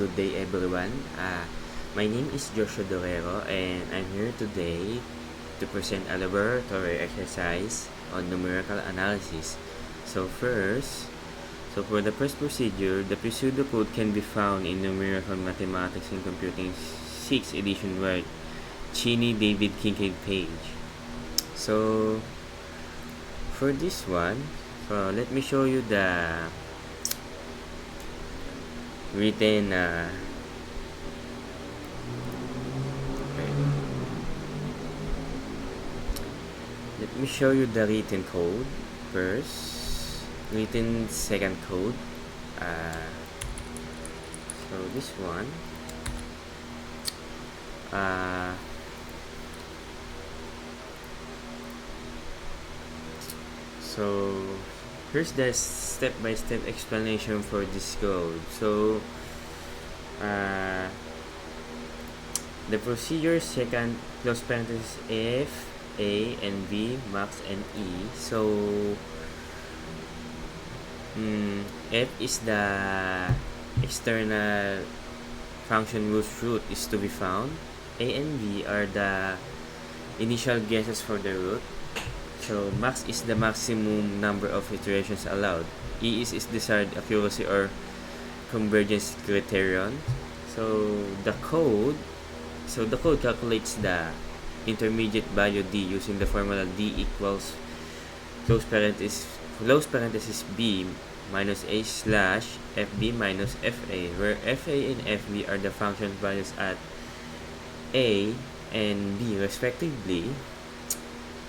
good day everyone. My name is Joshua Dorero and I'm here today to present a laboratory exercise on numerical analysis. For the first procedure, the pseudocode can be found in Numerical Mathematics and Computing 6th edition by Cheney David Kincaid page. So for this one, let me show you the written let me show you the written code first, written second code. So this one, so here's the step-by-step explanation for this code. So the procedure second close parenthesis F, A, and B, max, and E. So F is the external function whose root is to be found. A and B are the initial guesses for the root. So max is the maximum number of iterations allowed. E is desired accuracy or convergence criterion. So the code calculates the intermediate value D using the formula D equals close parenthesis B minus A slash FB minus FA, where FA and FB are the function values at A and B respectively.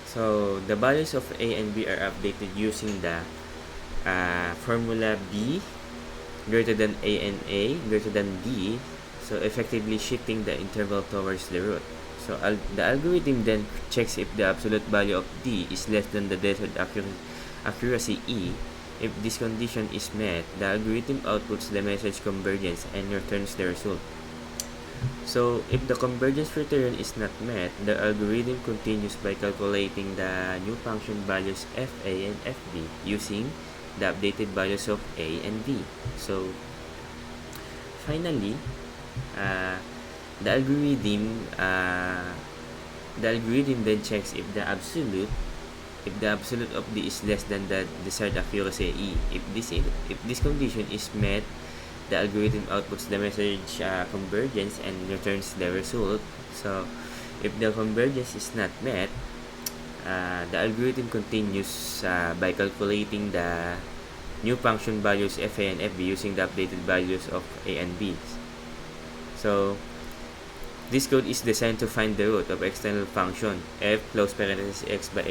So the values of A and B are updated using the formula B greater than A and A greater than D, so effectively shifting the interval towards the root. So the algorithm then checks if the absolute value of D is less than the desired accuracy E. If this condition is met, the algorithm outputs the message convergence and returns the result. So if the convergence criterion is not met, the algorithm continues by calculating the new function values Fa and Fb using the updated values of A and B. So finally, the algorithm then checks if the absolute of D is less than the desired accuracy E. If this condition is met, the algorithm outputs the message convergence and returns the result. So if the convergence is not met, the algorithm continues by calculating the new function values Fa and Fb using the updated values of A and B. So this code is designed to find the root of external function f close parenthesis x by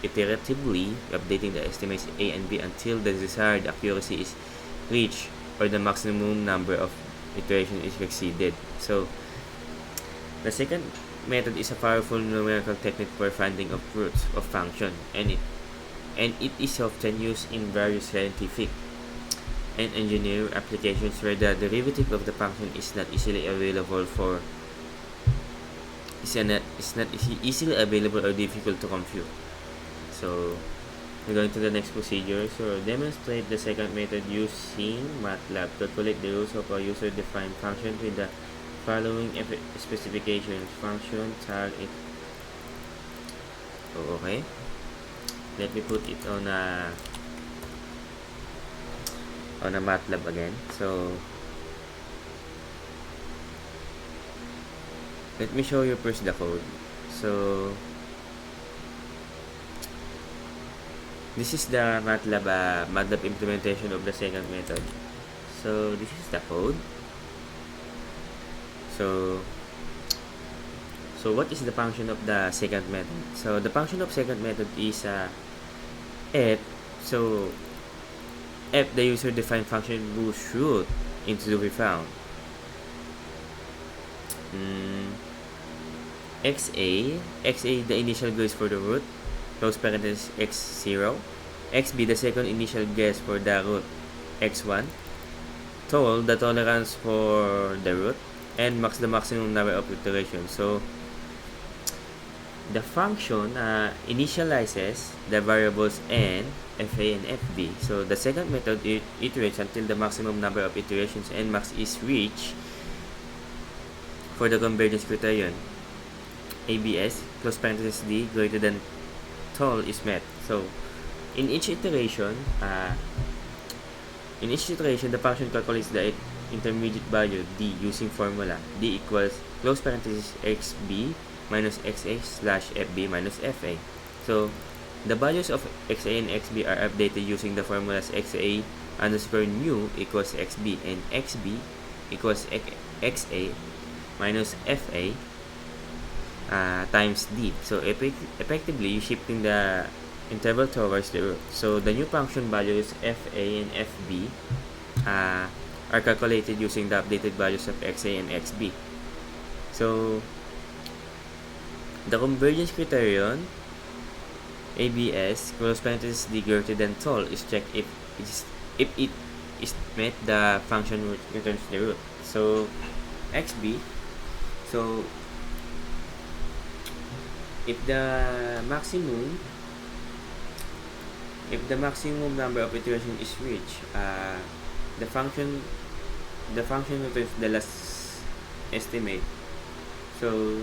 iteratively updating the estimates A and B until the desired accuracy is reached or the maximum number of iterations is exceeded. So the second method is a powerful numerical technique for finding of roots of function, and it is often used in various scientific and engineering applications where the derivative of the function is not easily available or difficult to compute. So we're going to the next procedure. So demonstrate the second method using MATLAB. Calculate the roots of a user-defined function with the following specifications. Function target. Okay. Let me put it on a MATLAB again. So let me show you first the code. So this is the MATLAB implementation of the second method. So this is the code. So what is the function of the second method? So the function of second method is f. So f, the user-defined function whose root is to be found. xa, the initial guess for the root, close parenthesis x0. xb, the second initial guess for the root, x1. Tol, the tolerance for the root, and max, the maximum number of iterations. So the function initializes the variables n, fa, and fb. So the second method iterates until the maximum number of iterations n max is reached for the convergence criterion abs close parenthesis d greater than tall is met. So in each iteration, the function calculates the intermediate value d using formula d equals close parenthesis xb minus xa slash fb minus fa. So the values of xa and xb are updated using the formulas xa underscore new equals xb and xb equals xa minus fa times d. So effectively, shifting the interval towards the root. So the new function values fa and fb are calculated using the updated values of xa and xb. So the convergence criterion abs close parenthesis d greater than tall is checked if it is met, the function returns the root. So xb, so if the maximum number of iterations is reached, the function returns the last estimate. So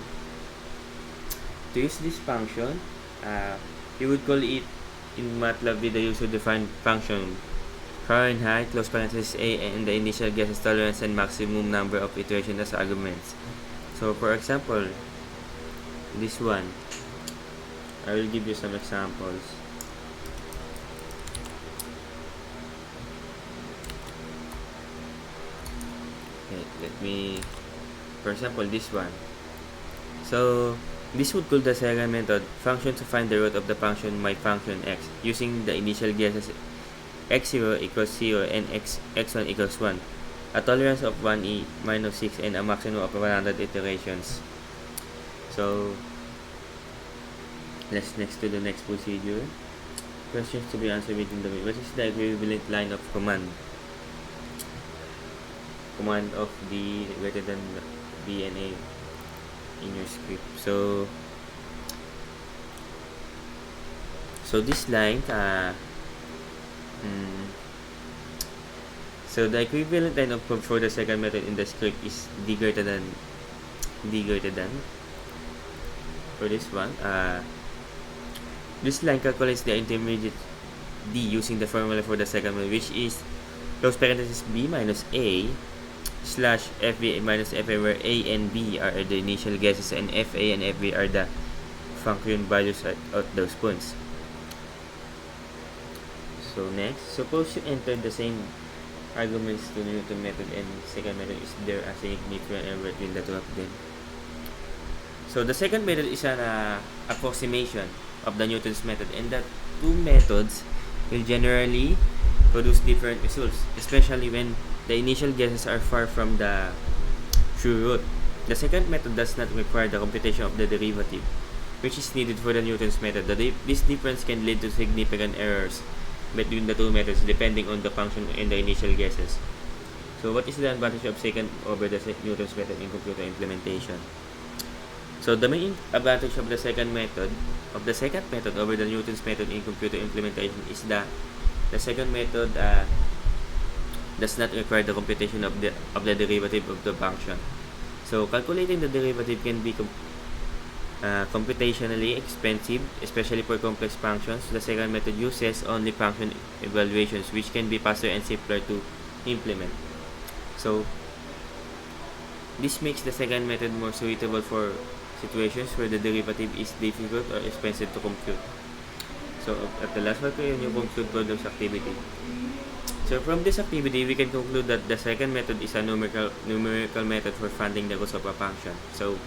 to use this function, you would call it in MATLAB with the user-defined function Fahrenheit close parenthesis a and the initial guesses tolerance and maximum number of iterations as arguments. So for example, this one, I will give you some examples. Okay, for example, this one. So this would call the second method function to find the root of the function my function x using the initial guesses x0 equals 0 and x1 equals 1, a tolerance of 1e minus 6 and a maximum of 100 iterations. So let's next to the next procedure. Questions to be answered within the minute. What is the equivalent line of command of d greater than b and a in your script? So this line, so the equivalent line of code for the second method in the script is d greater than for this one. This line calculates the intermediate d using the formula for the second method, which is close parenthesis b minus a slash fb minus fa, where a and b are the initial guesses and fa and fb are the function values at those points. So next, suppose you enter the same arguments to the Newton method and second method. Is there a significant error between the two of them? So the second method is an approximation of the Newton's method, and the two methods will generally produce different results, especially when the initial guesses are far from the true root. The second method does not require the computation of the derivative, which is needed for the Newton's method. This difference can lead to significant errors between the two methods depending on the function and the initial guesses. So what is the advantage of second over the Newton's method in computer implementation? So the main advantage of the second method over the Newton's method in computer implementation is that the second method does not require the computation of the derivative of the function. So calculating the derivative can be computationally expensive, especially for complex functions. The second method uses only function evaluations, which can be faster and simpler to implement. So this makes the second method more suitable for situations where the derivative is difficult or expensive to compute. So at the last part, you conclude problems activity. So from this activity, we can conclude that the second method is a numerical method for finding the roots of a function. So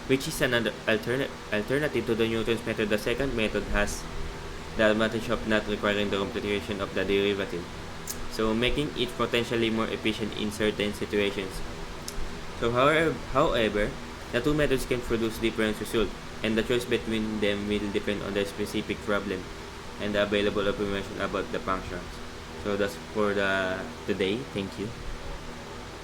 which is another alternative to the Newton's method. The second method has the advantage of not requiring the computation of the derivative, so making it potentially more efficient in certain situations. So however, the two methods can produce different results, and the choice between them will depend on the specific problem and the available information about the functions. So that's for today. Thank you.